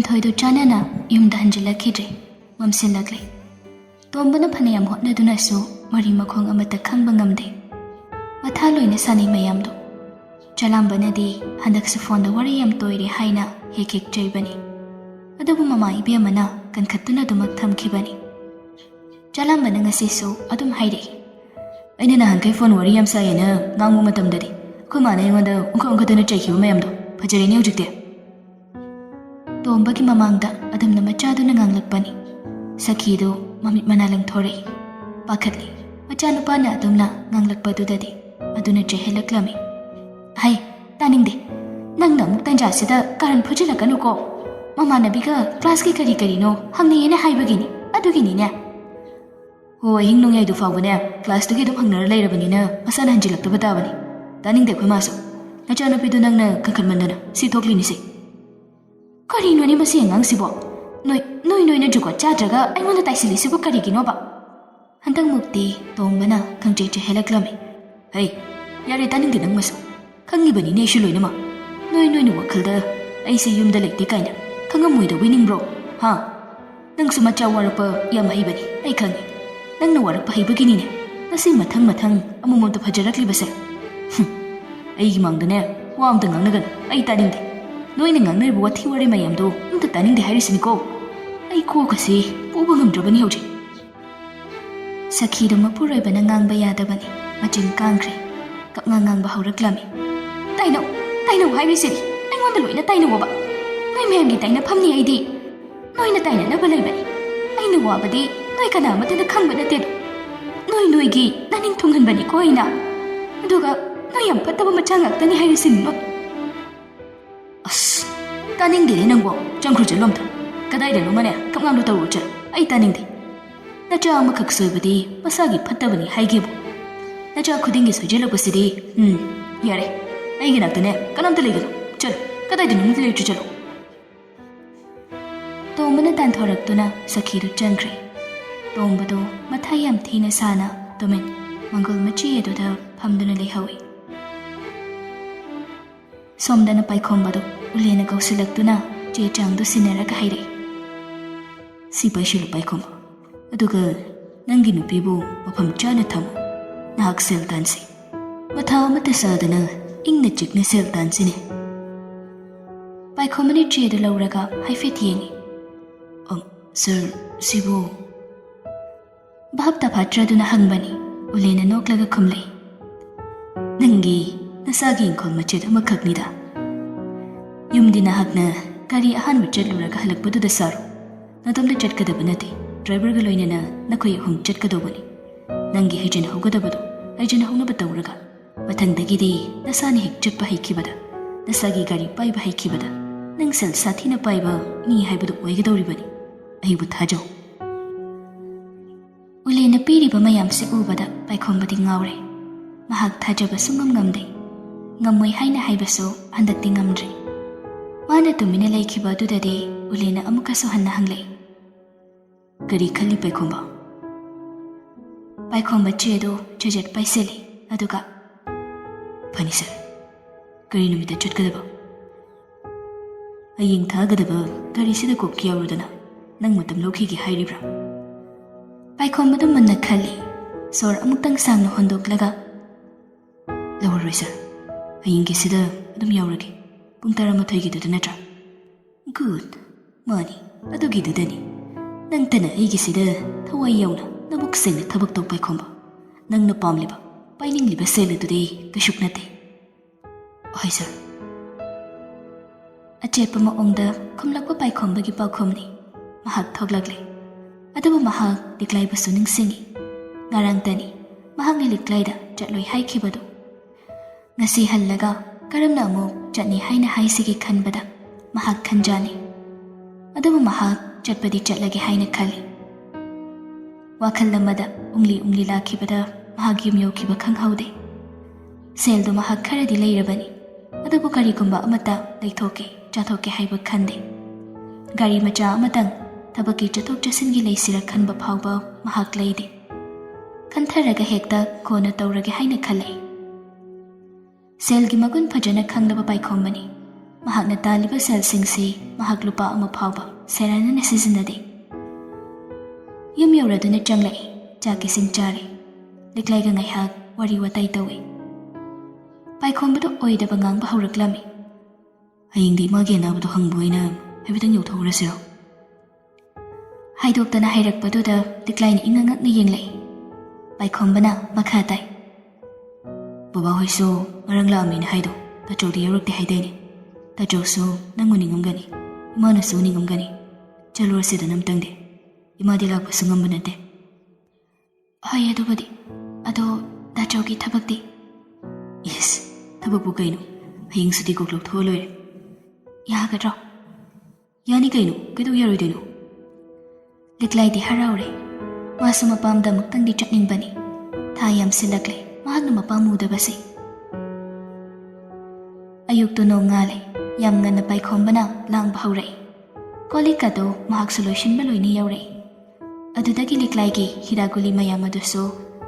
ꯂꯤꯟꯊꯣꯏꯗꯨ ꯆꯥꯟꯅꯅ ꯌꯨꯝꯗ ꯍꯟꯖꯤꯜꯂꯛꯈꯤꯗ꯭ꯔꯦ, ꯃꯝꯁꯤꯜꯂꯛꯂꯦ꯫ ꯇꯣꯝꯕꯅ ꯐꯅꯌꯥꯝ ꯍꯣꯠꯅꯗꯨꯅꯁꯨ ꯃꯔꯤ ꯃꯈꯣꯡ ꯑꯃꯠꯇ ꯈꯪꯕ ꯉꯝꯗꯦ꯫ ꯃꯊꯥ ꯂꯣꯏꯅ ꯁꯥꯅꯩ ꯃꯌꯥꯝꯗꯣ꯫ ꯆꯂꯥꯝꯕꯅꯗꯤ ꯍꯟꯗꯛꯁꯨ ꯐꯣꯟꯗ ꯋꯥꯔꯤ ꯌꯥꯝ ꯇꯣꯏꯔꯦ ꯍꯥꯏꯅ ꯍꯦꯛ ꯍꯦꯛ ꯆꯩꯕꯅꯤ꯫ ꯑꯗꯨꯕꯨ ꯃꯃꯥ ꯏꯕꯦꯝꯃꯅ ꯀꯟꯈꯠꯇꯨꯅ ꯑꯗꯨꯃꯛ ꯊꯝꯈꯤꯕꯅꯤ꯫ ꯆꯂꯥꯝꯕꯅ ꯉꯁꯤꯁꯨ ꯑꯗꯨꯝ ꯍꯥꯏꯔꯛꯏ, "ꯑꯩꯅ ꯅꯍꯥꯟꯈꯩ ꯐꯣꯟ ꯋꯥꯔꯤ ꯌꯥꯝ ꯁꯥꯏꯌꯦꯅ ꯉꯥꯡꯕ ꯃꯇꯝꯗꯗꯤ ꯑꯩꯈꯣꯏ ꯃꯥꯅ ꯑꯩꯉꯣꯟꯗ ꯑꯣꯟꯈꯠ ꯆꯩꯈꯤꯕ ꯃꯌꯥꯝꯗꯣ ꯐꯖꯔꯦꯅꯦ ꯍꯧꯖꯤꯛꯇꯤ." ꯇꯣꯝꯕꯒꯤ ꯃꯃꯥꯡꯗ ꯑꯗꯨꯝꯅ ꯃꯆꯥꯗꯨꯅ ꯉꯥꯡꯂꯛꯄꯅꯤ꯫ ꯁꯈꯤꯗꯨ ꯃꯃꯤꯠ ꯃꯅꯥ ꯂꯪꯊꯣꯔꯛꯏ, ꯄꯥꯈꯠꯂꯤ꯫ ꯃꯆꯥꯅꯨꯄꯥꯅ ꯑꯗꯨꯝꯅ ꯉꯥꯡꯂꯛꯄꯗꯨꯗꯗꯤ ꯑꯗꯨꯅ ꯆꯩꯍꯜꯂꯛꯂꯝꯃꯤ꯫ "ꯍꯩ, ꯇꯥꯅꯤꯡꯗꯦ. ꯅꯪꯅ ꯑꯃꯨꯛ ꯇꯟꯖꯥꯁꯤꯗ ꯀꯥꯔꯟ ꯐꯨꯖꯤꯜꯂꯛꯀꯅꯨꯀꯣ. ꯃꯃꯥꯟꯅꯕꯤꯒ ꯀ꯭ꯂꯥꯁꯀꯤ ꯀꯔꯤꯅꯣ ꯍꯪꯅꯩꯌꯦꯅ ꯍꯥꯏꯕꯒꯤꯅꯤ, ꯑꯗꯨꯒꯤꯅꯤꯅꯦ." "ꯍꯣ, ꯑꯍꯤꯡ ꯅꯣꯡꯌꯥꯏꯗꯨ ꯐꯥꯎꯕꯅꯦ ꯀ꯭ꯂꯥꯁꯇꯨꯒꯤ ꯑꯗꯨꯝ ꯍꯪꯅꯔ ꯂꯩꯔꯕꯅꯤꯅ ꯃꯁꯥꯅ ꯍꯟꯖꯤꯜꯂꯛꯇꯕ ꯇꯥꯕꯅꯤ. ꯇꯥꯅꯤꯡꯗꯦ ꯑꯩꯈꯣꯏ ꯃꯥꯁꯨ. ꯅꯆꯥꯅꯨꯄꯤꯗꯨ ꯅꯪꯅ ꯀꯟꯈꯠꯃꯟꯗꯅ ꯁꯤ ꯊꯣꯛꯂꯤꯅꯤꯁꯦ." "ꯀꯔꯤꯅꯣꯅꯦ ꯃꯁꯤ ꯑꯉꯥꯡꯁꯤꯕꯣ? ꯅꯣꯏꯅ ꯖꯨꯒꯣꯠ ꯆꯥꯗ꯭ꯔꯒ ꯑꯩꯉꯣꯟꯗ ꯇꯥꯏꯁꯤꯜꯂꯤꯁꯤꯕꯨ ꯀꯔꯤꯒꯤꯅꯣꯕ?" ꯍꯟꯗꯛꯃꯨꯛꯇꯤ ꯇꯣꯝꯕꯅ ꯈꯪꯆꯩ ꯆꯩꯍꯜꯂꯛꯂꯝꯃꯤ꯫ "ꯍꯩ, ꯌꯥꯔꯦ, ꯇꯥꯅꯤꯡꯗꯦ ꯅꯪ ꯃꯁꯨ. ꯈꯪꯉꯤꯕꯅꯤꯅꯦ ꯑꯩꯁꯨ ꯂꯣꯏꯅꯃꯛ. ꯅꯣꯏꯅ ꯋꯥꯈꯜꯗ ꯑꯩꯁꯦ ꯌꯨꯝꯗ ꯂꯩꯇꯦ ꯀꯥꯏꯅ ꯈꯪꯉꯝꯃꯣꯏꯗꯧꯕꯩ ꯅꯤꯡꯕ꯭ꯔꯣ? ꯍꯥ? ꯅꯪꯁꯨ ꯃꯆꯥ ꯋꯥꯔꯛꯄ ꯌꯥꯝ ꯍꯩꯕꯅꯤ, ꯑꯩ ꯈꯪꯉꯤ. ꯅꯪꯅ ꯋꯥꯔꯛꯄ ꯍꯩꯕꯒꯤꯅꯤꯅꯦ ꯉꯁꯤ ꯃꯊꯪ ꯑꯃꯃꯝꯇ ꯐꯖꯔꯛꯂꯤꯕꯁꯦ. ꯑꯩꯒꯤ ꯃꯥꯡꯗꯅꯦ ꯋꯥ ꯑꯝꯇ ꯉꯥꯡꯅꯒꯅꯨ, ꯑꯩ ꯇꯥꯅꯤꯡꯗꯦ. ꯅꯣꯏꯅ ꯉꯥꯡꯅꯔꯤꯕ ꯋꯥꯊꯤ ꯋꯥꯔꯦ ꯃꯌꯥꯝꯗꯣ ꯑꯝꯇ ꯇꯥꯅꯤꯡꯗꯦ ꯍꯥꯏꯔꯤꯁꯤꯅꯤꯀꯣ. ꯑꯩ ꯀꯣꯛꯀꯁꯤ ꯄꯨꯕ ꯉꯝꯗ꯭ꯔꯕꯅꯤ ꯍꯧꯖꯤꯛ." ꯁꯈꯤꯗꯨ ꯃꯄꯨꯔꯣꯏꯕꯅ ꯉꯥꯡꯕ ꯌꯥꯗꯕꯅꯤ, ꯃꯆꯤꯟ ꯀꯥꯡꯈ꯭ꯔꯦ, ꯉꯥꯡꯕ ꯍꯧꯔꯛꯂꯝꯃꯤ꯫ "ꯇꯥꯏꯅꯧ ꯍꯥꯏꯔꯤꯁꯤꯗꯤ ꯑꯩꯉꯣꯟꯗ ꯂꯣꯏꯅ ꯇꯥꯏꯅꯧꯕ. ꯅꯣꯏ ꯃꯌꯥꯝꯒꯤ ꯇꯥꯏꯅꯐꯝꯅꯤ ꯑꯩꯗꯤ. ꯅꯣꯏꯅ ꯇꯥꯏꯅꯅꯕ ꯂꯩꯕꯅꯤ. ꯑꯩꯅ ꯋꯥꯕꯗꯤ ꯅꯣꯏ ꯀꯅꯥ ꯑꯃꯠꯇꯅ ꯈꯪꯕ ꯅꯠꯇꯦꯗꯣ. ꯅꯣꯏꯒꯤ ꯅꯅꯤꯡ ꯊꯨꯡꯍꯟꯕꯅꯤꯀꯣ ꯑꯩꯅ. ꯑꯗꯨꯒ ꯅꯣꯏ ꯌꯥꯝ ꯐꯠꯇꯕ ꯃꯆꯥ ꯉꯥꯛꯇꯅꯤ ꯍꯥꯏꯔꯤꯁꯤꯅꯤ ꯅꯣꯏ." "ꯑꯁ, ꯇꯥꯅꯤꯡꯗꯦꯅꯦ ꯅꯪꯕꯣ. ꯆꯪꯈ꯭ꯔꯨ ꯆꯠꯂꯣ ꯑꯝꯇ. ꯀꯗꯥꯏꯗꯅꯣꯃꯅꯦ ꯀꯞꯉꯥꯡꯗꯣ ꯇꯧꯔꯨ ꯆꯠ. ꯑꯩ ꯇꯥꯅꯤꯡꯗꯦ. ꯅꯆꯥ ꯑꯃꯈꯛ ꯁꯣꯏꯕꯗꯤ ꯃꯁꯥꯒꯤ ꯐꯠꯇꯕꯅꯤ ꯍꯥꯏꯒꯦꯕꯨ. ꯅꯆꯥ ꯈꯨꯗꯤꯡꯒꯤ ꯁꯣꯏꯖꯜꯂꯛꯄꯁꯤꯗꯤ ꯌꯥꯔꯦ. ꯑꯩꯒꯤ ꯅꯥꯛꯇꯅꯦ ꯀꯅꯥꯝꯇ ꯂꯩꯒꯅꯨ. ꯆꯠꯂꯣ, ꯀꯗꯥꯏꯗꯅꯣ ꯂꯩꯔꯨ ꯆꯠꯂꯣ." ꯇꯣꯝꯕꯅ ꯇꯥꯟꯊꯣꯔꯛꯇꯨꯅ ꯁꯈꯤꯗꯨ ꯆꯪꯈ꯭ꯔꯦ꯫ ꯇꯣꯝꯕꯗꯣ ꯃꯊꯥ ꯌꯥꯝ ꯊꯤꯅ ꯁꯥꯅ ꯇꯨꯃꯤꯟ ꯃꯪꯒꯣꯜ ꯃꯆꯤ ꯑꯗꯨꯗ ꯐꯝꯗꯨꯅ ꯂꯩꯍꯧꯏ꯫ ꯁꯣꯝꯗꯅ ꯄꯥꯏꯈꯣꯝꯕꯗꯨ ꯎꯂꯦꯅ ꯀꯧꯁꯤꯜꯂꯛꯇꯨꯅ ꯆꯦ ꯆꯥꯡꯗꯨ ꯁꯤꯟꯅꯔꯒ ꯍꯥꯏꯔꯛꯏ꯫ "ꯁꯤ ꯄꯥꯏꯁꯤꯜꯂꯨ ꯄꯥꯏꯈꯣꯝꯕ. ꯑꯗꯨꯒ ꯅꯪꯒꯤ ꯅꯨꯄꯤꯕꯨ ꯃꯐꯝ ꯆꯥꯅ ꯊꯝꯃꯨ. ꯅꯍꯥꯛ ꯁꯦꯜ ꯇꯥꯟꯁꯤ. ꯃꯊꯥ ꯑꯃꯠꯇ ꯁꯥꯗꯅ ꯏꯪꯅ ꯆꯤꯛꯅ ꯁꯦꯜ ꯇꯥꯟꯁꯤꯅꯦ." ꯄꯥꯏꯈꯣꯝꯕꯅ ꯆꯦꯗꯨ ꯂꯧꯔꯒ ꯍꯥꯏꯐꯦꯠ ꯌꯦꯡꯉꯤ꯫ "ꯁꯥꯔ, ꯁꯤꯕꯨ..." ꯚꯥꯞ ꯇꯥꯐꯥꯠꯇ꯭ꯔꯗꯨꯅ ꯍꯪꯕꯅꯤ꯫ ꯎꯂꯦꯅ ꯅꯣꯛꯂꯒ ꯈꯨꯝꯂꯛꯏ꯫ "ꯅꯪꯒꯤ ꯅꯁꯥꯒꯤ ꯏꯪꯈꯣꯜ ꯃꯆꯦꯠ ꯑꯃꯈꯛꯅꯤꯗ. ꯌꯨꯝꯗꯤ ꯅꯍꯥꯛꯅ ꯒꯥꯔꯤ ꯑꯍꯥꯟꯕ ꯆꯠꯂꯨꯔꯒ ꯍꯜꯂꯛꯄꯗꯨꯗ ꯁꯥꯔꯣ. ꯅꯇꯣꯝꯇ ꯆꯠꯀꯗꯕ ꯅꯠꯇꯦ, ꯗ꯭ꯔꯥꯏꯚꯔꯒ ꯂꯣꯏꯅꯅ ꯅꯈꯣꯏ 3 ꯆꯠꯀꯗꯧꯕꯅꯤ. ꯅꯪꯒꯤ ꯍꯩꯖꯟꯍꯧꯒꯗꯕꯗꯣ ꯍꯩꯖꯟꯍꯧꯅꯕ ꯇꯧꯔꯒ ꯃꯊꯪꯗꯒꯤꯗꯤ ꯅꯁꯥꯅ ꯍꯦꯛ ꯆꯠꯄ ꯍꯩꯈꯤꯕꯗ, ꯅꯁꯥꯒꯤ ꯒꯥꯔꯤ ꯄꯥꯏꯕ ꯍꯩꯈꯤꯕꯗ ꯅꯪ ꯁꯦꯜ ꯁꯥꯊꯤꯅ ꯄꯥꯏꯕ ꯃꯤ ꯍꯥꯏꯕꯗꯨ ꯑꯣꯏꯒꯗꯧꯔꯤꯕꯅꯤ. ꯑꯩꯕꯨ ꯊꯥꯖꯧ." ꯎꯂꯦꯅ ꯄꯤꯔꯤꯕ ꯃꯌꯥꯝꯁꯦ ꯎꯕꯗ ꯄꯥꯏꯈꯣꯝꯕꯗꯤ ꯉꯥꯎꯔꯦ꯫ ꯃꯍꯥꯛ ꯊꯥꯖꯕ ꯁꯨꯡꯉꯝ ꯉꯝꯗꯦ. ꯉꯝꯃꯣꯏ ꯍꯥꯏꯅ ꯍꯥꯏꯕꯁꯨ ꯍꯟꯗꯛꯇꯤ ꯉꯝꯗ꯭ꯔꯦ꯫ ꯃꯥꯅ ꯇꯨꯃꯤꯟꯅ ꯂꯩꯈꯤꯕ ꯑꯗꯨꯗꯗꯤ ꯎꯂꯦꯅ ꯑꯃꯨꯛꯀꯁꯨ ꯍꯟꯅ ꯍꯪꯂꯛꯏ꯫ "ꯀꯔꯤ ꯈꯜꯂꯤ ꯄꯥꯏꯈꯣꯝꯕ?" ꯄꯥꯏꯈꯣꯝꯕ ꯆꯦꯗꯨ ꯖꯦꯖꯦꯠ ꯄꯥꯏꯁꯤꯜꯂꯤ, ꯑꯗꯨꯒ "ꯐꯅꯤ ꯁꯥꯔ. ꯀꯔꯤ ꯅꯨꯃꯤꯠꯇ ꯆꯠꯀꯗꯕ?" "ꯍꯌꯦꯡ ꯊꯥꯒꯗꯕ ꯒꯥꯔꯤꯁꯤꯗ ꯀꯣꯛ ꯌꯥꯎꯔꯨꯗꯅ ꯅꯪ ꯃꯇꯝ ꯂꯧꯈꯤꯒꯦ ꯍꯥꯏꯔꯤꯕ꯭ꯔꯥ?" ꯄꯥꯏꯈꯣꯝꯕꯗꯨ ꯃꯨꯟꯅ ꯈꯜꯂꯤ, ꯁꯣꯔ ꯑꯃꯨꯛꯇꯪ ꯁꯥꯡꯅ ꯍꯣꯟꯗꯣꯛꯂꯒ "ꯂꯧꯔꯔꯣꯏ ꯁꯥꯔ. ꯍꯌꯦꯡꯒꯤꯁꯤꯗ ꯑꯗꯨꯝ ꯌꯥꯎꯔꯒꯦ. ꯄꯨꯡ 11:00ꯒꯤꯗꯨꯗ ꯅꯠꯇ꯭ꯔꯥ?" "ꯒꯨꯗ. ꯃꯥꯅꯤ, ꯑꯗꯨꯒꯤꯗꯨꯗꯅꯤ. ꯅꯪꯇꯅ ꯑꯩꯒꯤꯁꯤꯗ ꯊꯋꯥꯏ ꯌꯥꯎꯅ ꯅꯕꯨꯛ ꯁꯦꯡꯅ ꯊꯕꯛ ꯇꯧ ꯄꯥꯏꯈꯣꯝꯕ. ꯅꯪꯅ ꯄꯥꯝꯂꯤꯕ, ꯄꯥꯏꯅꯤꯡꯂꯤꯕ ꯁꯦꯜ ꯑꯗꯨꯗꯤ ꯀꯩꯁꯨꯛ ꯅꯠꯇꯦ." "ꯍꯣꯏ ꯁꯥꯔ." ꯑꯆꯦꯠꯄ ꯃꯑꯣꯡꯗ ꯈꯨꯝꯂꯛꯄ ꯄꯥꯏꯈꯣꯝꯕꯒꯤ ꯄꯥꯎꯈꯨꯝꯅꯤ꯫ ꯃꯍꯥꯛ ꯊꯣꯛꯂꯛꯂꯦ꯫ ꯑꯗꯨꯕꯨ ꯃꯍꯥꯛ ꯂꯤꯛꯂꯥꯏꯕꯨꯁꯨ ꯅꯤꯡꯁꯤꯡꯉꯤ꯫ ꯉꯔꯥꯡꯇꯅꯤ ꯃꯍꯥꯛꯅ ꯂꯤꯛꯂꯥꯏꯗ ꯆꯠꯂꯣꯏ ꯍꯥꯏꯈꯤꯕꯗꯨ꯫ ꯉꯁꯤ ꯍꯜꯂꯒ ꯀꯔꯝꯅ ꯑꯃꯨꯛ ꯆꯠꯅꯤ ꯍꯥꯏꯅ ꯍꯥꯏꯁꯤꯒꯦ ꯈꯟꯕꯗ ꯃꯍꯥꯛ ꯈꯟꯖꯥꯟꯅꯤ꯫ ꯑꯗꯨꯕꯨ ꯃꯍꯥꯛ ꯆꯠꯄꯗꯤ ꯆꯠꯂꯒꯦ ꯍꯥꯏꯅ ꯈꯜꯂꯤ꯫ ꯋꯥꯈꯜ ꯑꯃꯗ ꯎꯡꯂꯤ ꯂꯥꯛꯈꯤꯕꯗ ꯃꯍꯥꯛ ꯌꯨꯝ ꯌꯧꯈꯤꯕ ꯈꯪꯍꯧꯗꯦ꯫ ꯁꯦꯜꯗꯨ ꯃꯍꯥꯛ ꯈꯔꯗꯤ ꯂꯩꯔꯕꯅꯤ, ꯑꯗꯨꯕꯨ ꯀꯔꯤꯒꯨꯝꯕ ꯑꯃꯠꯇ ꯂꯩꯊꯣꯛꯀꯦ ꯆꯥꯊꯣꯛꯀꯦ ꯍꯥꯏꯕ ꯈꯟꯗꯦ꯫ ꯒꯥꯔꯤ ꯃꯆꯥ ꯑꯃꯇꯪ ꯊꯕꯛꯀꯤ ꯆꯠꯊꯣꯛ ꯆꯠꯁꯤꯟꯒꯤ ꯂꯩꯁꯤꯔ ꯈꯟꯕ ꯐꯥꯎꯕ ꯃꯍꯥꯛ ꯂꯩꯗꯦ꯫ ꯈꯟꯊꯔꯒ ꯍꯦꯛꯇ ꯀꯣꯟꯅ ꯇꯧꯔꯒꯦ ꯍꯥꯏꯅ ꯈꯜꯂꯛꯏ꯫ ꯁꯦꯜꯒꯤ ꯃꯒꯨꯟ ꯐꯖꯅ ꯈꯪꯂꯕ ꯄꯥꯏꯈꯣꯝꯕꯅꯤ꯫ mahakna taliba selsingsi mahak lupa ama phawba serana sizinade. Yum yauraduna changlai chaki sing chari liklai ga ngaihak wari watai tawi. Paikhombudu oidaba ngangba hawraklami. Hayingdi magi anabadu hangbuina haibitang yauthawrasiro. Haidoktana hairakpaduda liklaina ingangakna yenglai. Paikhombana makha tai. Baba hoisu ngarang laamina haido tachodi yaurakte haidaini. Tachosu nangu ningamgani imanasu ningamgani chalurasida namtangde imadi lakpasu ngamba nate. Hai adubadi ado tachogi thabakti. Yes, thabakbu kaino haying suti koklok tholoire. Yagadro yani kaino kedu yaroideno. Liklaidi haraure masu mapamda muktangdi chatningbani thayam silakle mahagna mapamudabasi. Ayukto no ngale yam ngana paikhombana langba haurai. Kolikado mahaksu loishinba loini yaurai. Adudagi liklaigi hiraguli mayam adusu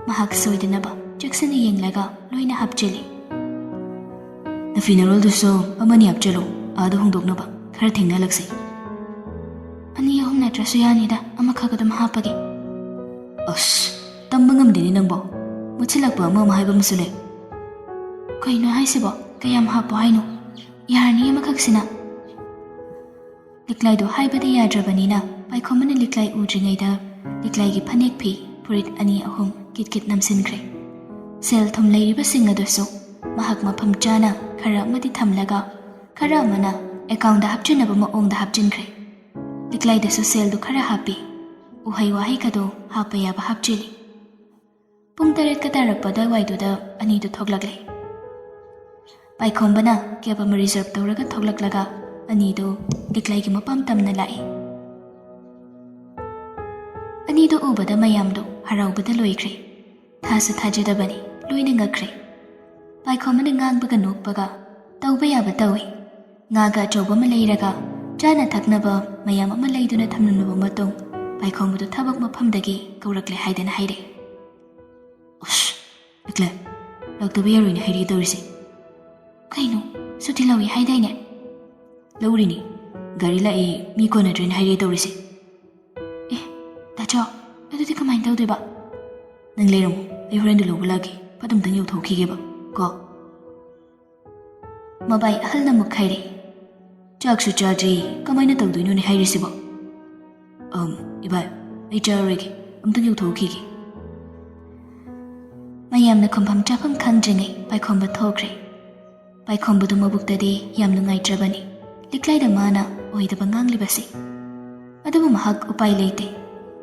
mahak soidanaba jaksana yenglaga loina hapcheli. Na funeral dusu amani hapchelo adu hongdoknaba khara thengna laksi. Ani ahum natrasu yanida amakhagadam hapagi. As tamba ngamdeni nangbo muchilakba ama mahaiba musule. Kaino haisibo kayam hapo haino yarani amakhaksina. Liklaido haibada yadrabanina paikhomana liklai udringaida liklaigi phanek phi purit ani ahum kitkit namsinkre. Sel thum leiriba sing adusu mahak mafam chana khara amadi thamlaga khara amana account da hapchinaba maongda hapchinkre. Liklaidasu sel du khara hapi uhai wahi kado hapa yaba hapchili. Pung taret katarakpada waiduda ani du thoglakle. Paikhombana kyaba ma reserve tawraga thoglaklaga ani du liklaigi mapam tamna lai. Ani du ubada mayam du haraubada loikre. Thasu thajadabani loina ngakre. Paikhombana ngangbaga nokbaga tawba yaba tawi. Ngaga chawba ma leiraga chana thaknaba mayam ama leiduna thamnunaba matung Paikhombudu thabak mafamdagi kaurakle haidana haire. Ush, liklai laktaba yaroina hairi tawrisi. Kaino suti lawi haidaine. Laurini gari lai mi kona train hairi tawrisi. Tacho adudi kamain tawdeba. Nang leiramu ai horendu lawba lagi padamtang yauthokigeba ko. Mabai ahalna muk haire. Chaksu chadri kamaina tawdoinone hairisibo. Ibai, ai charege, amtang yauthokigi. Mayamna khompham chafam khangdringai paikhomba thokre. Paikhombudu mabuktadi yam nungaitrabani. Liklaida mana oidaba nganglibasi. Adubu mahak upai leite.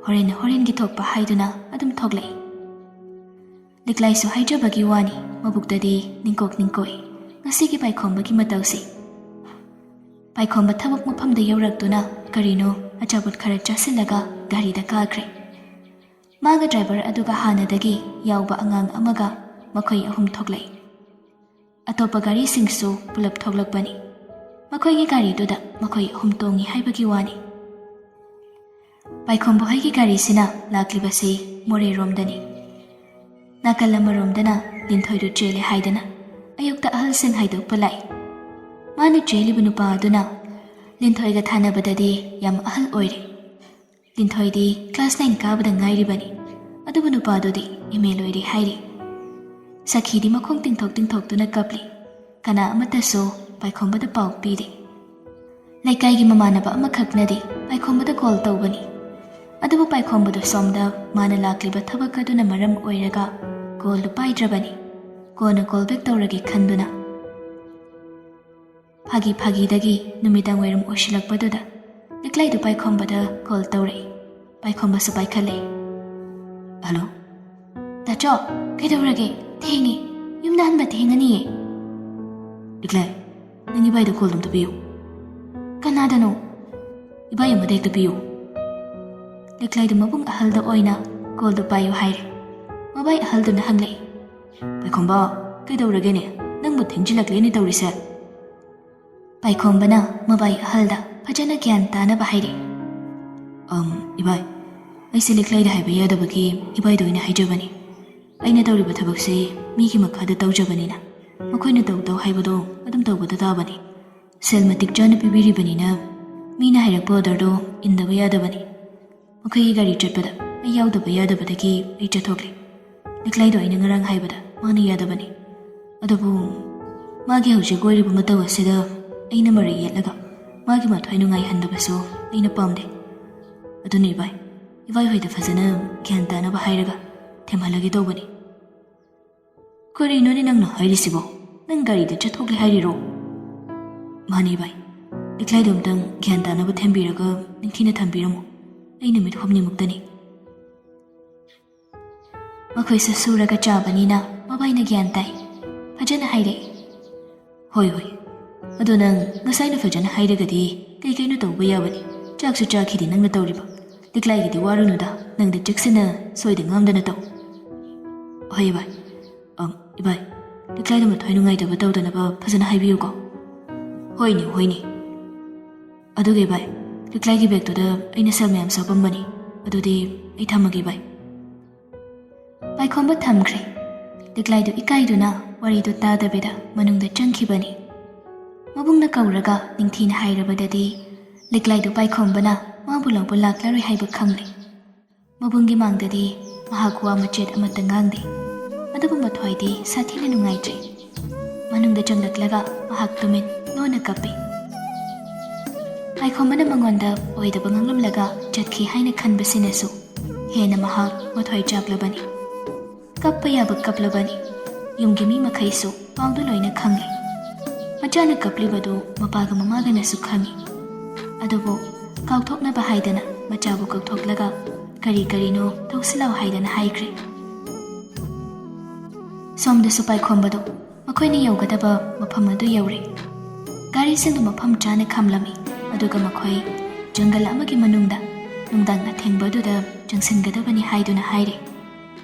Horen gi thokpa haiduna adum thoglai. Liklaisu haidrabagi wani mabuktadi ningkoi. Ngasigi paikhombagi matausi. Paikhomba thabak mafamda yaurakduna karino achaput khara chasilaga gari da kakre. Maga driver aduga hanadagi yauba angang amaga makhoi ahum thoglai. Atopa gari singsu pulap thoglakbani. Makhoi gi gari duda makhoi ahum tongi haibagi wani. Paikhombo haigi gari sina laklibasi more romdani. Nakalama romdana linthoidu chele haidana ayukta ahal sing haidok palai. Mani chelibu nupa aduna Linthoiga thanabadadi yam ahal oire. Linthoidi class 9 kabada ngairibani. Adubu nupadodi email oire hairi. Sakhidi makhong tingthok tuna kapli. Kana amataso paikhombada pau pidi. Laikai gi mamanaba amakhaknadi paikhombada call tawbani. Adubu paikhombadu somda mana lakliba thabakaduna maram oiraga call du paidrabani. Kona call back tawragi khanduna. Phagi dagi numidang wairum oshilakpaduda liklaidu paikhombada call tawrai. Paikhomba su paikhale. Hello? Tacho, kaidawrage? Thengi. Yumna hanba thengani ye. Liklai, nangi baidu call dum tabiyo. Kanadano? Ibai amadek tabiyo. Liklaidu mabung ahalda oina call du payo haire. Mabai ahaldu na hanglai. Paikhomba, kaidawrage ne? Nangbu thengjilakle ni tawrisa. Paikhombana mabai ahalda fajana gyan tanaba haire. Ibai, aise liklaida haiba yadabagi ibai doina haijabani. Aina tawriba thabakse migi makhada tawjabanina. Makhoina tawdaw haibado adum tawbada tabani. ꯁꯦꯜ ꯃꯇꯤꯛ ꯆꯥꯅ ꯄꯤꯕꯤꯔꯤꯕꯅꯤꯅ ꯃꯤꯅ ꯍꯥꯏꯔꯛꯄ ꯑꯣꯔꯗꯔꯗꯣ ꯏꯟꯗꯕ ꯌꯥꯗꯕꯅꯤ. ꯃꯈꯣꯏꯒꯤ ꯒꯥꯔꯤ ꯆꯠꯄꯗ ꯑꯩ ꯌꯥꯎꯗꯕ ꯌꯥꯗꯕꯗꯒꯤ ꯑꯩ ꯆꯠꯊꯣꯛꯂꯦ. ꯂꯤꯛꯂꯥꯏꯗꯣ ꯑꯩꯅ ꯉꯔꯥꯡ ꯍꯥꯏꯕꯗ ꯃꯥꯅ ꯌꯥꯗꯕꯅꯤ. ꯑꯗꯨꯕꯨ ꯃꯥꯒꯤ ꯍꯧꯖꯤꯛ ꯑꯣꯏꯔꯤꯕ ꯃꯇꯧ ꯑꯁꯤꯗ ꯑꯩꯅ ꯃꯔꯩ ꯌꯦꯠꯂꯒ ꯃꯥꯒꯤ ꯃꯊ꯭ꯋꯥꯏ ꯅꯨꯡꯉꯥꯏꯍꯟꯗꯕꯁꯨ ꯑꯩꯅ ꯄꯥꯝꯗꯦ. ꯑꯗꯨꯅ ꯏꯕꯥꯏ ꯍꯣꯏꯗ ꯐꯖꯅ ꯒ꯭ꯌꯥꯟ ꯇꯥꯅꯕ ꯍꯥꯏꯔꯒ ꯊꯦꯝꯍꯜꯂꯒꯦ ꯇꯧꯕꯅꯤ. ꯀꯔꯤꯅꯣꯅꯦ ꯅꯪꯅ ꯍꯥꯏꯔꯤꯁꯤꯕꯣ? ꯅꯪ ꯒꯥꯔꯤꯗ ꯆꯠꯊꯣꯛꯂꯦ ꯍꯥꯏꯔꯤꯔꯣ? ꯃꯥꯅꯤ ꯏꯕꯥꯏ. ꯂꯤꯛꯂꯥꯏꯗꯣ ꯑꯝꯇꯪ ꯒ꯭ꯌꯥꯟ ꯇꯥꯅꯕ ꯊꯦꯝꯕꯤꯔꯒ ꯅꯤꯡꯊꯤꯅ ꯊꯝꯕꯤꯔꯝꯃꯣ. ꯑꯩ ꯅꯨꯃꯤꯠ ꯍꯨꯝꯅꯤꯃꯨꯛꯇꯅꯤ. ꯃꯈꯣꯏꯁꯨ ꯁꯨꯔꯒ ꯆꯥꯕꯅꯤꯅ ꯃꯕꯥꯏꯅ ꯒ꯭ꯌꯥꯟ ꯇꯥꯏ. ꯐꯖꯅ ꯍꯥꯏꯔꯛꯏ. ꯍꯣꯏ. ꯑꯗꯣ ꯅꯪ ꯉꯁꯥꯏꯅ ꯐꯖꯅ ꯍꯥꯏꯔꯒꯗꯤ ꯀꯩꯀꯩꯅꯣ ꯇꯧꯕ ꯌꯥꯕꯅꯤ. ꯆꯥꯛꯁꯨ ꯆꯥꯈꯤꯗꯦ ꯅꯪꯅ ꯇꯧꯔꯤꯕ. ꯂꯤꯛꯂꯥꯏꯒꯤꯗꯤ ꯋꯥꯔꯨꯅꯨꯗ. ꯅꯪꯗꯤ ꯆꯦꯛꯁꯤꯟꯅ ꯁꯣꯏꯗ ꯉꯥꯝꯗꯅ ꯇꯧ. ꯍꯣꯏ ꯏꯕꯥꯏ. ꯏꯕꯥꯏ, ꯂꯤꯛꯂꯥꯏꯗ ꯃꯊ꯭ꯋꯥꯏ ꯅꯨꯡꯉꯥꯏꯇꯕ ꯇꯧꯗꯅꯕ ꯐꯖꯅ ꯍꯥꯏꯕꯤꯌꯨꯀꯣ. ꯍꯣꯏꯅꯦ. ꯑꯗꯨꯒ ꯏꯕꯥꯏ, ꯂꯤꯛꯂꯥꯏꯒꯤ ꯕꯦꯒꯇꯨꯗ ꯑꯩꯅ ꯁꯦꯜ ꯃꯌꯥꯝ ꯁꯣꯛꯄꯝꯕꯅꯤ. ꯑꯗꯨꯗꯤ ꯑꯩ ꯊꯝꯃꯒꯦ ꯏꯕꯥꯏ. ꯄꯥꯏꯈꯣꯝꯕ ꯊꯝꯈ꯭ꯔꯦ. ꯂꯤꯛꯂꯥꯏꯗꯨ ꯏꯀꯥꯏꯗꯨꯅ ꯋꯥꯔꯤꯗꯨ ꯇꯥꯗꯕꯤꯗ ꯃꯅꯨꯡꯗ ꯆꯪꯈꯤꯕꯅꯤ. ꯃꯕꯨꯡꯅ ꯀꯧꯔꯒ ꯅꯤꯡꯊꯤꯅ ꯍꯥꯏꯔꯕꯗꯗꯤ ꯂꯤꯛꯂꯥꯏꯗꯨ ꯄꯥꯏꯈꯣꯝꯕꯅ ꯃꯥꯕꯨ ꯂꯧꯕ ꯂꯥꯛꯂꯔꯣই ꯍꯥꯏꯕ ꯈꯪꯂꯦ. ꯃꯕꯨꯡꯒꯤ ꯃꯥꯡꯗꯗꯤ ꯃꯍꯥꯛ ꯋꯥ ꯃꯆꯦꯠ ꯑꯃꯠꯇ ꯉꯥꯡꯗꯦ. ꯑꯗꯨꯕꯨ ꯃꯊ꯭ꯋꯥꯏꯗꯤ ꯁꯥꯊꯤꯅ ꯅꯨꯡꯉꯥꯏꯇ꯭ꯔꯦ. ꯃꯅꯨꯡꯗ ꯆꯪꯂꯛꯂꯒ ꯃꯍꯥꯛ ꯇꯨꯃꯤꯟ ꯂꯣꯟꯅ ꯀꯞꯄꯤ. ꯄꯥꯏꯈꯣꯝꯕꯅ ꯃꯉꯣꯟꯗ ꯑꯣꯏꯗꯕ ꯉꯥꯡꯂꯝꯂꯒ ꯆꯠꯈꯤ ꯍꯥꯏꯅ ꯈꯟꯕꯁꯤꯅꯁꯨ ꯍꯦꯟꯅ ꯃꯍꯥꯛ ꯃꯊ꯭ꯋꯥꯏ ꯆꯥꯛꯂꯕꯅꯤ. ꯀꯞꯄ ꯌꯥꯕ ꯀꯞꯂꯕꯅꯤ. ꯌꯨꯝꯒꯤ ꯃꯤ ꯃꯈꯩꯁꯨ ꯄꯥꯎꯗꯨ ꯂꯣꯏꯅ ꯈꯪꯂꯦ. ꯃꯆꯥꯅ ꯀꯞꯂꯤꯕꯗꯨ ꯃꯄꯥꯒ ꯃꯃꯥꯒꯅꯁꯨ ꯈꯪꯉꯤ. ꯑꯗꯨꯕꯨ ꯀꯥꯎꯊꯣꯛꯅꯕ ꯍꯥꯏꯗꯅ ꯃꯆꯥꯕꯨ ꯀꯧꯊꯣꯛꯂꯒ ꯀꯔꯤꯅꯣ ꯇꯧꯁꯤꯜꯂꯥꯎ ꯍꯥꯏꯗꯅ ꯍꯥꯏꯈ꯭ꯔꯦ. ꯁꯣꯝꯗꯁꯨ ꯄꯥꯏꯈꯣꯝꯕꯗꯣ ꯃꯈꯣꯏꯅ ꯌꯧꯒꯗꯕ ꯃꯐꯝ ꯑꯗꯨ ꯌꯧꯔꯦ. ꯒꯥꯔꯤꯁꯤꯡꯗꯨ ꯃꯐꯝ ꯆꯥꯅ ꯈꯝꯂꯝꯃꯤ. ꯑꯗꯨꯒ ꯃꯈꯣꯏ ꯖꯪꯒꯜ ꯑꯃꯒꯤ ꯃꯅꯨꯡꯗ ꯅꯨꯡꯗꯥꯡ ꯑꯊꯦꯡꯕꯗꯨꯗ ꯆꯪꯁꯤꯟꯒꯗꯕꯅꯤ ꯍꯥꯏꯗꯨꯅ ꯍꯥꯏꯔꯦ.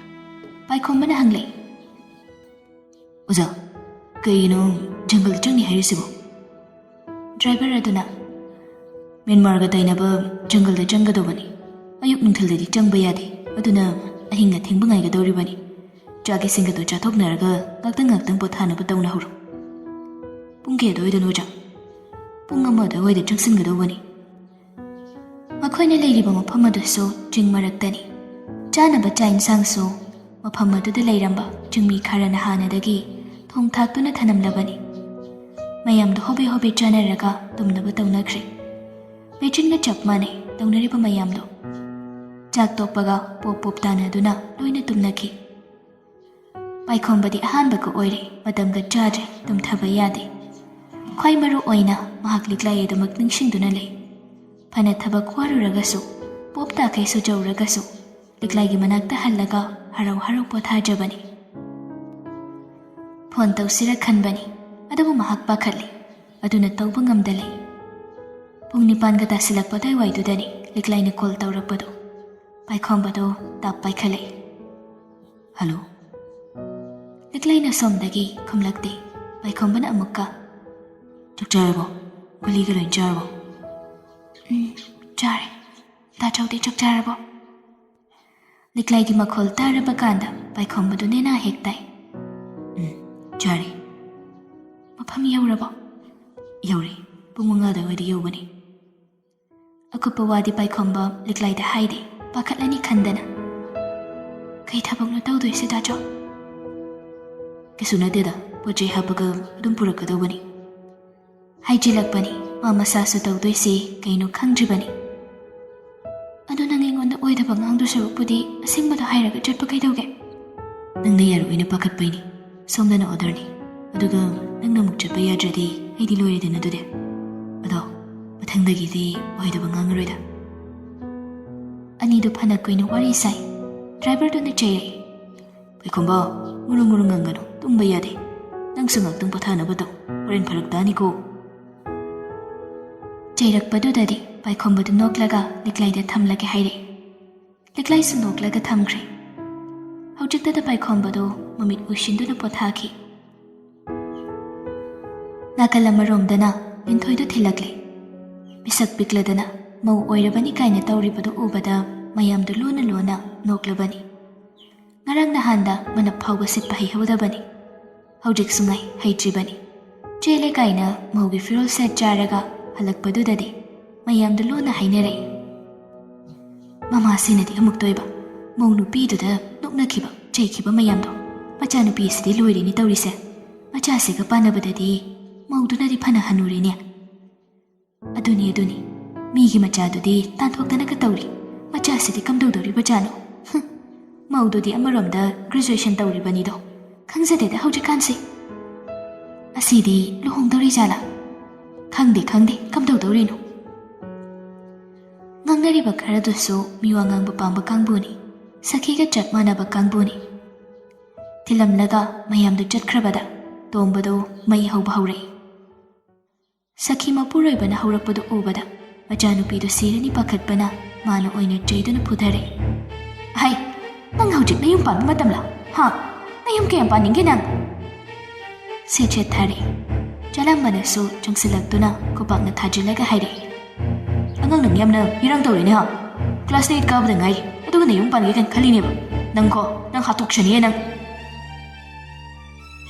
ꯄꯥꯏꯈꯣꯝꯕꯅ ꯍꯪꯂꯛꯏ. ꯑꯣꯖꯥ, ꯀꯩꯒꯤꯅꯣ ꯖꯪꯒꯜꯗ ꯆꯪꯅꯤ ꯍꯥꯏꯔꯤꯁꯤꯕꯣ? ꯗ꯭ꯔꯥꯏꯚꯔ ꯑꯗꯨꯅ ꯃꯦꯟꯃꯥꯔꯒ ꯇꯥꯏꯅꯕ ꯖꯪꯒꯜꯗ ꯆꯪꯒꯗꯧꯕꯅꯤ. ꯑꯌꯨꯛ ꯅꯨꯡꯊꯤꯜꯗꯗꯤ ꯆꯪꯕ ꯌꯥꯗꯦ. ꯑꯗꯨꯅ ꯑꯍꯤꯡ ꯑꯊꯦꯡꯕ ꯉꯥꯏꯒꯗꯧꯔꯤꯕꯅꯤ. ꯆꯥꯛ ꯏꯁꯤꯡꯒꯗꯣ ꯆꯥꯊꯣꯛꯅꯔꯒ ꯉꯥꯛꯇꯪ ꯄꯣꯊꯥꯅꯕ ꯇꯧꯅꯍꯧꯔꯣ. ꯄꯨꯡ ꯀꯌꯥ ꯑꯗꯨꯋꯥꯏꯗꯅꯣ ꯑꯣꯖꯥ? ꯄꯨꯡ 1 ꯑꯗꯨꯋꯥꯏꯗ ꯆꯪꯁꯤꯟꯒꯗꯧꯕꯅꯤ. ꯃꯈꯣꯏꯅ ꯂꯩꯔꯤꯕ ꯃꯐꯝ ꯑꯗꯨꯁꯨ ꯆꯤꯡ ꯃꯔꯛꯇꯅꯤ. ꯆꯥꯅꯕ ꯆꯥꯛ ꯏꯟꯁꯥꯡꯁꯨ ꯃꯐꯝ ꯑꯗꯨꯗ ꯂꯩꯔꯝꯕ ꯆꯤꯡꯃꯤ ꯈꯔꯅ ꯍꯥꯟꯅꯗꯒꯤ ꯊꯣꯡ ꯊꯥꯛꯇꯨꯅ ꯊꯅꯝꯂꯕꯅꯤ. ꯃꯌꯥꯝꯗꯣ ꯍꯣꯕꯦ ꯆꯥꯅꯔꯒ ꯇꯨꯝꯅꯕ ꯇꯧꯅꯈ꯭ꯔꯦ. ꯃꯦꯆꯤꯟꯒ ꯆꯞ ꯃꯥꯟꯅꯩ ꯇꯧꯅꯔꯤꯕ ꯃꯌꯥꯝꯗꯣ. ꯆꯥꯛ ꯇꯣꯛꯄꯒ ꯄꯣꯞ ꯇꯥꯅꯗꯨꯅ ꯂꯣꯏꯅ ꯇꯨꯝꯅꯈꯤ. ꯄꯥꯏꯈꯣꯝꯕꯗꯤ ꯑꯍꯥꯟꯕꯒ ꯑꯣꯏꯔꯦ. ꯃꯇꯝꯒ ꯆꯥꯗ꯭ꯔꯦ. ꯇꯨꯝꯊꯕ ꯌꯥꯗꯦ. ꯈ꯭ꯋꯥꯏ ꯃꯔꯨ ꯑꯣꯏꯅ ꯃꯍꯥꯛ ꯂꯤꯛꯂꯥꯏ ꯑꯗꯨꯃꯛ ꯅꯤꯡꯁꯤꯡꯗꯨꯅ ꯂꯩ. ꯐꯅ ꯊꯕꯛ ꯋꯥꯔꯨꯔꯒꯁꯨ ꯄꯣꯞ ꯇꯥꯈꯩ ꯁꯨꯖꯧꯔꯒꯁꯨ ꯂꯤꯛꯂꯥꯏꯒꯤ ꯃꯅꯥꯛꯇ ꯍꯜꯂꯒ ꯍꯔꯥꯎ ꯄꯣꯊꯥꯖꯕꯅꯤ. ꯐꯣꯟ ꯇꯧꯁꯤꯔ ꯈꯟꯕꯅꯤ. ꯑꯗꯨꯕꯨ ꯃꯍꯥꯛ ꯄꯥꯈꯠꯂꯤ. ꯑꯗꯨꯅ ꯇꯧꯕ ꯉꯝꯗ ꯂꯩ. ꯄꯨꯡ 9ꯒ ꯇꯥꯁꯤꯜꯂꯛꯄ ꯑꯗꯨꯋꯥꯏꯗꯨꯗꯅꯤ ꯂꯤꯛꯂꯥꯏꯅ ꯀꯣꯜ ꯇꯧꯔꯛꯄꯗꯣ. ꯄꯥꯏꯈꯣꯝꯕꯗꯣ ꯇꯥꯞ ꯄꯥꯏꯈꯠꯂꯛꯏ. ꯍꯜꯂꯣ. ꯂꯤꯛꯂꯥꯏꯅ ꯁꯣꯝꯗꯒꯤ ꯈꯨꯝꯂꯛꯇꯦ. ꯄꯥꯏꯈꯣꯝꯕꯅ ꯑꯃꯨꯛꯀ ꯆꯥꯛ ꯆꯥꯔꯕꯣ? ꯒꯨꯂꯤꯒ ꯂꯣꯏ ꯆꯥꯔꯕꯣ? ꯆꯥꯔꯦ. ꯇꯥꯆꯧꯗꯤ ꯆꯥꯛ ꯆꯥꯔꯕꯣ? ꯂꯤꯛꯂꯥꯏꯒꯤ ꯃꯈꯣꯜ ꯇꯥꯔꯕ ꯀꯥꯟꯗ ꯄꯥꯏꯈꯣꯝꯕꯗꯨ ꯅꯦꯅꯥ ꯍꯦꯛ ꯇꯥꯏ. ꯆꯥꯔꯦ. ꯃꯐꯝ ꯌꯧꯔꯕꯣ? ꯌꯧꯔꯦ. ꯄꯨꯡ 5 ꯑꯗꯨꯋꯥꯏꯗ ꯌꯧꯕꯅꯤ. ꯑꯀꯨꯞꯄ ꯋꯥꯗꯤ ꯄꯥꯏꯈꯣꯝꯕ ꯂꯤꯛꯂꯥꯏꯗ ꯍꯥꯏꯗꯦ. ꯄꯥꯈꯠꯂꯅꯤ ꯈꯟꯗꯅ. ꯀꯩ ꯊꯕꯛꯅꯣ ꯇꯧꯗꯣꯏꯁꯦ ꯇꯥꯆꯧ? ꯀꯩꯁꯨ ꯅꯠꯇꯦꯗ. ꯄꯣꯠ ꯆꯩ ꯍꯥꯞꯄꯒ ꯑꯗꯨꯝ ꯄꯨꯔꯛꯀꯗꯧꯕꯅꯤ. ꯍꯥꯏꯖꯤꯜꯂꯛꯄꯅꯤ. ꯃꯥ ꯃꯁꯥꯁꯨ ꯇꯧꯗꯣꯏꯁꯤ ꯀꯩꯅꯣ ꯈꯪꯗ꯭ꯔꯤꯕꯅꯤ. ꯑꯗꯨ ꯅꯪ ꯑꯩꯉꯣꯟꯗ ꯑꯣꯏꯗꯕ ꯉꯥꯡꯗꯣ ꯁꯔꯨꯛꯄꯨꯗꯤ ꯑꯁꯦꯡꯕꯗꯣ ꯍꯥꯏꯔꯒ ꯆꯠꯄ ꯀꯩꯗꯧꯒꯦ? ꯅꯪꯅ ꯌꯥꯔꯣꯏꯅ ꯄꯥꯈꯠꯄꯩꯅꯤ. ꯁꯣꯝꯗꯅ ꯑꯣꯔꯗꯔꯅꯤ. ꯑꯗꯨꯒ ꯅꯪꯅ ꯑꯃꯨꯛ ꯆꯠꯄ ꯌꯥꯗ꯭ꯔꯗꯤ ꯑꯩꯗꯤ ꯂꯣꯏꯔꯦꯗꯅ ꯑꯗꯨꯗꯤ. ꯑꯗꯣ ꯃꯊꯪꯗꯒꯤꯗꯤ ꯑꯣꯏꯗꯕ ꯉꯥꯡꯉꯔꯣꯏꯗ. ꯑꯅꯤꯗꯨ ꯐꯅ ꯀꯨꯏꯅ ꯋꯥꯔꯤ ꯁꯥꯏ. ꯗ꯭ꯔꯥꯏꯚꯔꯗꯨꯅ ꯆꯩꯔꯛꯏ. ꯄꯥꯏꯈꯣꯝꯕ, ꯉꯨꯔꯨꯡ ꯉꯪꯒꯅꯨ. ꯇꯨꯝꯕ ꯌꯥꯗꯦ. ꯅꯪꯁꯨ ꯉꯥꯛꯇꯪ ꯄꯣꯊꯥꯅꯕ ꯇꯧ. ꯍꯣꯔꯦꯟ ꯐꯔꯛ ꯇꯥꯅꯤꯀꯣ. ꯆꯩꯔꯛꯄꯗꯨꯗꯗꯤ ꯄꯥꯏꯈꯣꯝꯕꯗꯨ ꯅꯣꯛꯂꯒ ꯂꯤꯛꯂꯥꯏꯗ ꯊꯝꯂꯒꯦ ꯍꯥꯏꯔꯛꯏ. ꯂꯤꯛꯂꯥꯏꯁꯨ ꯅꯣꯛꯂꯒ ꯊꯝꯈ꯭ꯔꯦ. ꯍꯧꯖꯤꯛꯇꯗ ꯄꯥꯏꯈꯣꯝꯕꯗꯨ ꯃꯃꯤꯠ ꯎꯏꯁꯤꯟꯗꯨꯅ ꯄꯣꯊꯥꯈꯤ. ꯅꯥꯀꯜ ꯑꯃꯔꯣꯝꯗꯅ ꯂꯤꯟꯊꯣꯏꯗꯨ ꯊꯤꯜꯂꯛꯂꯦ. ꯄꯤꯁꯛ ꯄꯤꯛꯂꯗꯅ ꯃꯧ ꯑꯣꯏꯔꯕꯅꯤ ꯀꯥꯏꯅ ꯇꯧꯔꯤꯕꯗꯨ ꯎꯕꯗ ꯃꯌꯥꯝꯗꯨ ꯂꯣꯟꯅ ꯅꯣꯛꯂꯕꯅꯤ. ꯉꯔꯥꯡ ꯅꯍꯥꯟꯗ ꯃꯅꯞ ꯐꯥꯎꯕ ꯁꯤꯠꯄ ꯍꯩꯍꯧꯗꯕꯅꯤ. ꯍꯧꯖꯤꯛꯁꯨ ꯉꯥꯏ ꯍꯩꯇ꯭ꯔꯤꯕꯅꯤ. ꯆꯦꯜꯂꯦ ꯀꯥꯏꯅ ꯃꯧꯒꯤ ꯐꯤꯔꯣꯜ ꯁꯦꯠ ꯆꯥꯔꯒ ꯍꯜꯂꯛꯄꯗꯨꯗꯗꯤ ꯃꯌꯥꯝꯗ ꯂꯣꯟꯅ ꯍꯥꯏꯅꯔꯛꯏ꯫ ꯃꯃꯥꯁꯤꯅꯗꯤ ꯑꯃꯨꯛ ꯇꯣꯏꯕ ꯃꯧ ꯅꯨꯄꯤꯗꯨꯗ ꯅꯣꯛꯅꯈꯤꯕ ꯆꯩꯈꯤꯕ ꯃꯌꯥꯝꯗꯣ ꯃꯆꯥꯅꯨꯄꯤ ꯑꯁꯤꯗꯤ ꯂꯣꯏꯔꯤꯅꯤ ꯇꯧꯔꯤꯁꯦ, ꯃꯆꯥꯁꯤꯒ ꯄꯥꯟꯅꯕꯗꯗꯤ ꯃꯧꯗꯨꯅꯗꯤ ꯐꯅ ꯍꯟꯅꯨꯔꯤꯅꯦ꯫ ꯑꯗꯨꯅꯤ ꯃꯤꯒꯤ ꯃꯆꯥꯗꯨꯗꯤ ꯇꯥꯟꯊꯣꯛꯇꯅꯒ ꯇꯧꯔꯤ, ꯃꯆꯥꯁꯤꯗꯤ ꯀꯝꯗꯧꯗꯧꯔꯤꯕꯖꯥꯠꯅꯣ? ꯃꯧꯗꯨꯗꯤ ꯑꯃꯔꯣꯝꯗ ꯒ꯭ꯔꯦꯖꯨꯑꯦꯁꯟ ꯇꯧꯔꯤꯕꯅꯤꯗꯣ, ꯈꯪꯖꯗꯦꯗ ꯍꯧꯖꯤꯛꯀꯥꯟꯁꯤ꯫ ꯑꯁꯤꯗꯤ ꯂꯨꯍꯣꯡꯗꯧꯔꯤ ꯖꯥꯠꯂꯥ? ꯈꯪꯗꯦ ꯀꯝꯗꯧꯗꯧꯔꯤꯅꯣ? ꯉꯥꯡꯅꯔꯤꯕ ꯈꯔꯗꯨꯁꯨ ꯃꯤꯋꯥ ꯉꯥꯡꯕ ꯄꯥꯝꯕ ꯀꯥꯡꯕꯨꯅꯤ, ꯁꯈꯤꯒ ꯆꯞ ꯃꯥꯟꯅꯕ ꯀꯥꯡꯕꯨꯅꯤ꯫ ꯊꯤꯜꯂꯝꯂꯒ ꯃꯌꯥꯝꯗꯨ ꯆꯠꯈ꯭ꯔꯕꯗ ꯇꯣꯝꯕꯗꯣ ꯃꯩ ꯍꯧꯕ ꯍꯧꯔꯛꯏ꯫ ꯁꯈꯤ ꯃꯄꯨꯔꯣꯏꯕꯅ ꯍꯧꯔꯛꯄꯗꯨ ꯎꯕꯗ ꯃꯆꯥꯅꯨꯄꯤꯗꯨ ꯁꯤꯔꯅꯤ ꯄꯥꯈꯠꯄꯅ ꯃꯥꯅ ꯑꯣꯏꯅ ꯆꯩꯗꯨꯅ ꯐꯨꯊꯔꯛꯏ꯫ ꯍꯩ, ꯅꯪ ꯍꯧꯖꯤꯛ ꯅꯌꯨꯝ ꯄꯥꯟꯕ ꯃꯇꯝꯂꯥ? ꯅꯌꯨꯝ ꯀꯌꯥꯝ ꯄꯥꯅꯤꯡꯒꯦ ꯅꯪ? ꯁꯦꯠ ꯊꯥꯔꯛꯏ꯫ ꯆꯂꯥꯝꯕꯅꯁꯨ ꯆꯪꯁꯤꯜꯂꯛꯇꯨꯅ ꯈꯨꯄꯥꯛꯅ ꯊꯥꯖꯤꯜꯂꯒ ꯍꯥꯏꯔꯛꯏ꯫ ꯑꯉꯥꯡ ꯅꯪ ꯌꯥꯝꯅ ꯏꯔꯥꯡ ꯇꯧꯔꯤꯅꯦ ꯀ꯭ꯂꯥꯁ 8 ꯀꯥꯕꯗ ꯉꯥꯏꯔꯤ, ꯑꯗꯨꯒ ꯅꯌꯨꯝ ꯄꯥꯟꯒꯦ ꯀꯥꯏꯅ ꯈꯜꯂꯤꯅꯦꯕ ꯅꯪ ꯍꯥꯠꯇꯣꯛꯁꯅꯤꯌꯦ ꯅꯪ꯫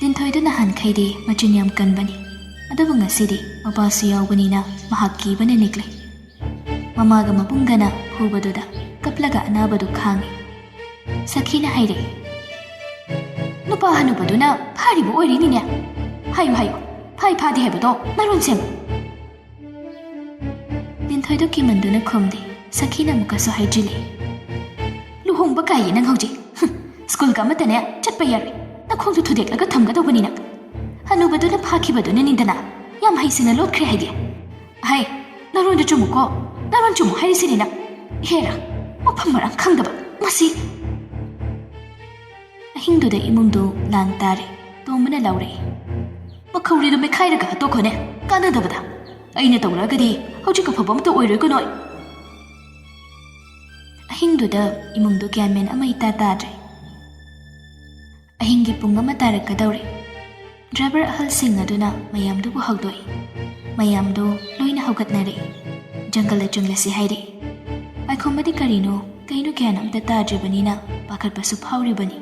ꯂꯤꯟꯊꯣꯏꯗꯨ ꯅꯍꯥꯟꯈꯩꯗꯤ ꯃꯆꯤꯟ ꯌꯥꯝ ꯀꯟꯕꯅꯤ, ꯑꯗꯨꯕꯨ ꯉꯁꯤꯗꯤ ꯃꯄꯥꯁꯨ ꯌꯥꯎꯕꯅꯤꯅ ꯃꯍꯥꯛ ꯀꯤꯕꯅ ꯅꯤꯛꯂꯦ꯫ ꯃꯃꯥꯒ ꯃꯕꯨꯡꯒꯅ ꯐꯨꯕꯗꯨꯗ ꯀꯞꯂꯒ ꯑꯅꯥꯕꯗꯨ ꯈꯥꯡꯉꯤ꯫ ꯁꯈꯤꯅ ꯍꯥꯏꯔꯛꯏ꯫ ꯅꯨꯄꯥ ꯍꯅꯨꯕꯗꯨꯅ ꯐꯥꯔꯤꯕ ꯑꯣꯏꯔꯤꯅꯤꯅꯦ, ꯍꯥꯏꯌꯨ ꯐꯥꯗꯦ ꯍꯥꯏꯕꯗꯣ ꯅꯔꯣꯟ ꯁꯦꯝꯃꯨ꯫ ꯂꯤꯟꯊꯣꯏꯗꯨ ꯀꯤꯃꯟꯗꯨꯅ ꯈꯨꯝꯗꯦ꯫ ꯁꯈꯤꯅ ꯑꯃꯨꯛꯀꯁꯨ ꯍꯥꯏꯖꯤꯜꯂꯤ꯫ ꯂꯨꯍꯣꯡꯕ ꯀꯥꯏꯌꯦ ꯅꯪ ꯍꯧꯖꯤꯛ, ꯁ꯭ꯀꯨꯜꯒ ꯑꯃꯠꯇꯅꯦ ꯆꯠꯄ ꯌꯥꯔꯣꯏ, ꯅꯈꯣꯡꯗꯨ ꯊꯨꯗꯦꯛꯂꯒ ꯊꯝꯒꯗꯧꯕꯅꯤ ꯅꯪ꯫ ꯍꯅꯨꯕꯗꯨꯅ ꯐꯥꯈꯤꯕꯗꯨꯅꯅꯤꯗꯅ ꯌꯥꯝ ꯍꯩꯁꯤꯡꯅ ꯂꯣꯠꯈ꯭ꯔꯦ ꯍꯥꯏꯗꯤ꯫ ꯍꯩ, ꯅꯔꯣꯟꯗꯨ ꯆꯨꯝꯃꯨꯀꯣ, ꯅꯔꯣꯟ ꯆꯨꯝꯃꯨ ꯍꯥꯏꯔꯤꯁꯤꯅꯤ ꯅꯪ꯫ ꯍꯦꯔꯥ, ꯃꯐꯝ ꯃꯔꯥꯡ ꯈꯪꯗꯕ ꯃꯁꯤ꯫ ꯑꯍꯤꯡꯗꯨꯗ ꯏꯃꯨꯡꯗꯨ ꯂꯥꯡ ꯇꯥꯔꯦ꯫ ꯇꯣꯝꯕꯅ ꯂꯥꯎꯔꯛꯏ꯫ ꯃꯈꯧꯔꯤꯗꯨ ꯃꯦꯠꯈꯥꯏꯔꯒ ꯍꯥꯠꯇꯣꯛꯈꯣꯅꯦ, ꯀꯥꯟꯅꯗꯕꯗ꯫ ꯑꯩꯅ ꯇꯧꯔꯛꯑꯒꯗꯤ ꯍꯧꯖꯤꯛ ꯑꯐꯕ ꯑꯝꯇ ꯑꯣꯏꯔꯣꯏꯀꯣ ꯅꯣꯏ꯫ ꯑꯍꯤꯡꯗꯨꯗ ꯏꯃꯨꯡꯗꯨ ꯒ꯭ꯌꯥꯟ ꯃꯦꯟ ꯑꯃ ꯏꯇꯥ ꯇꯥꯗ꯭ꯔꯦ꯫ ꯑꯍꯤꯡꯒꯤ ꯄꯨꯡ 1 ꯇꯥꯔꯛꯀꯗꯧꯔꯦ꯫ ꯗ꯭ꯔꯥꯏꯚꯔ ꯑꯍꯜꯁꯤꯡ ꯑꯗꯨꯅ ꯃꯌꯥꯝꯗꯨꯕꯨ ꯍꯧꯗꯣꯛꯏ꯫ ꯃꯌꯥꯝꯗꯨ ꯂꯣꯏꯅ ꯍꯧꯒꯠꯅꯔꯛꯏ꯫ ꯖꯪꯒꯜꯗ ꯆꯪꯂꯁꯤ ꯍꯥꯏꯔꯛꯏ꯫ ꯄꯥꯏꯈꯣꯝꯕꯗꯤ ꯀꯩꯅꯣ ꯒ꯭ꯌꯥꯟ ꯑꯝꯇ ꯇꯥꯗ꯭ꯔꯤꯕꯅꯤꯅ ꯄꯥꯈꯠꯄꯁꯨ ꯐꯥꯎꯔꯤꯕꯅꯤ꯫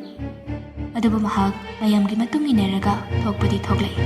ꯑꯗꯨꯕꯨ ꯃꯍꯥꯛ ꯃꯌꯥꯝꯒꯤ ꯃꯇꯨꯡ ꯏꯟꯅꯔꯒ ꯊꯣꯛꯄꯗꯤ ꯊꯣꯛꯂꯛꯏ꯫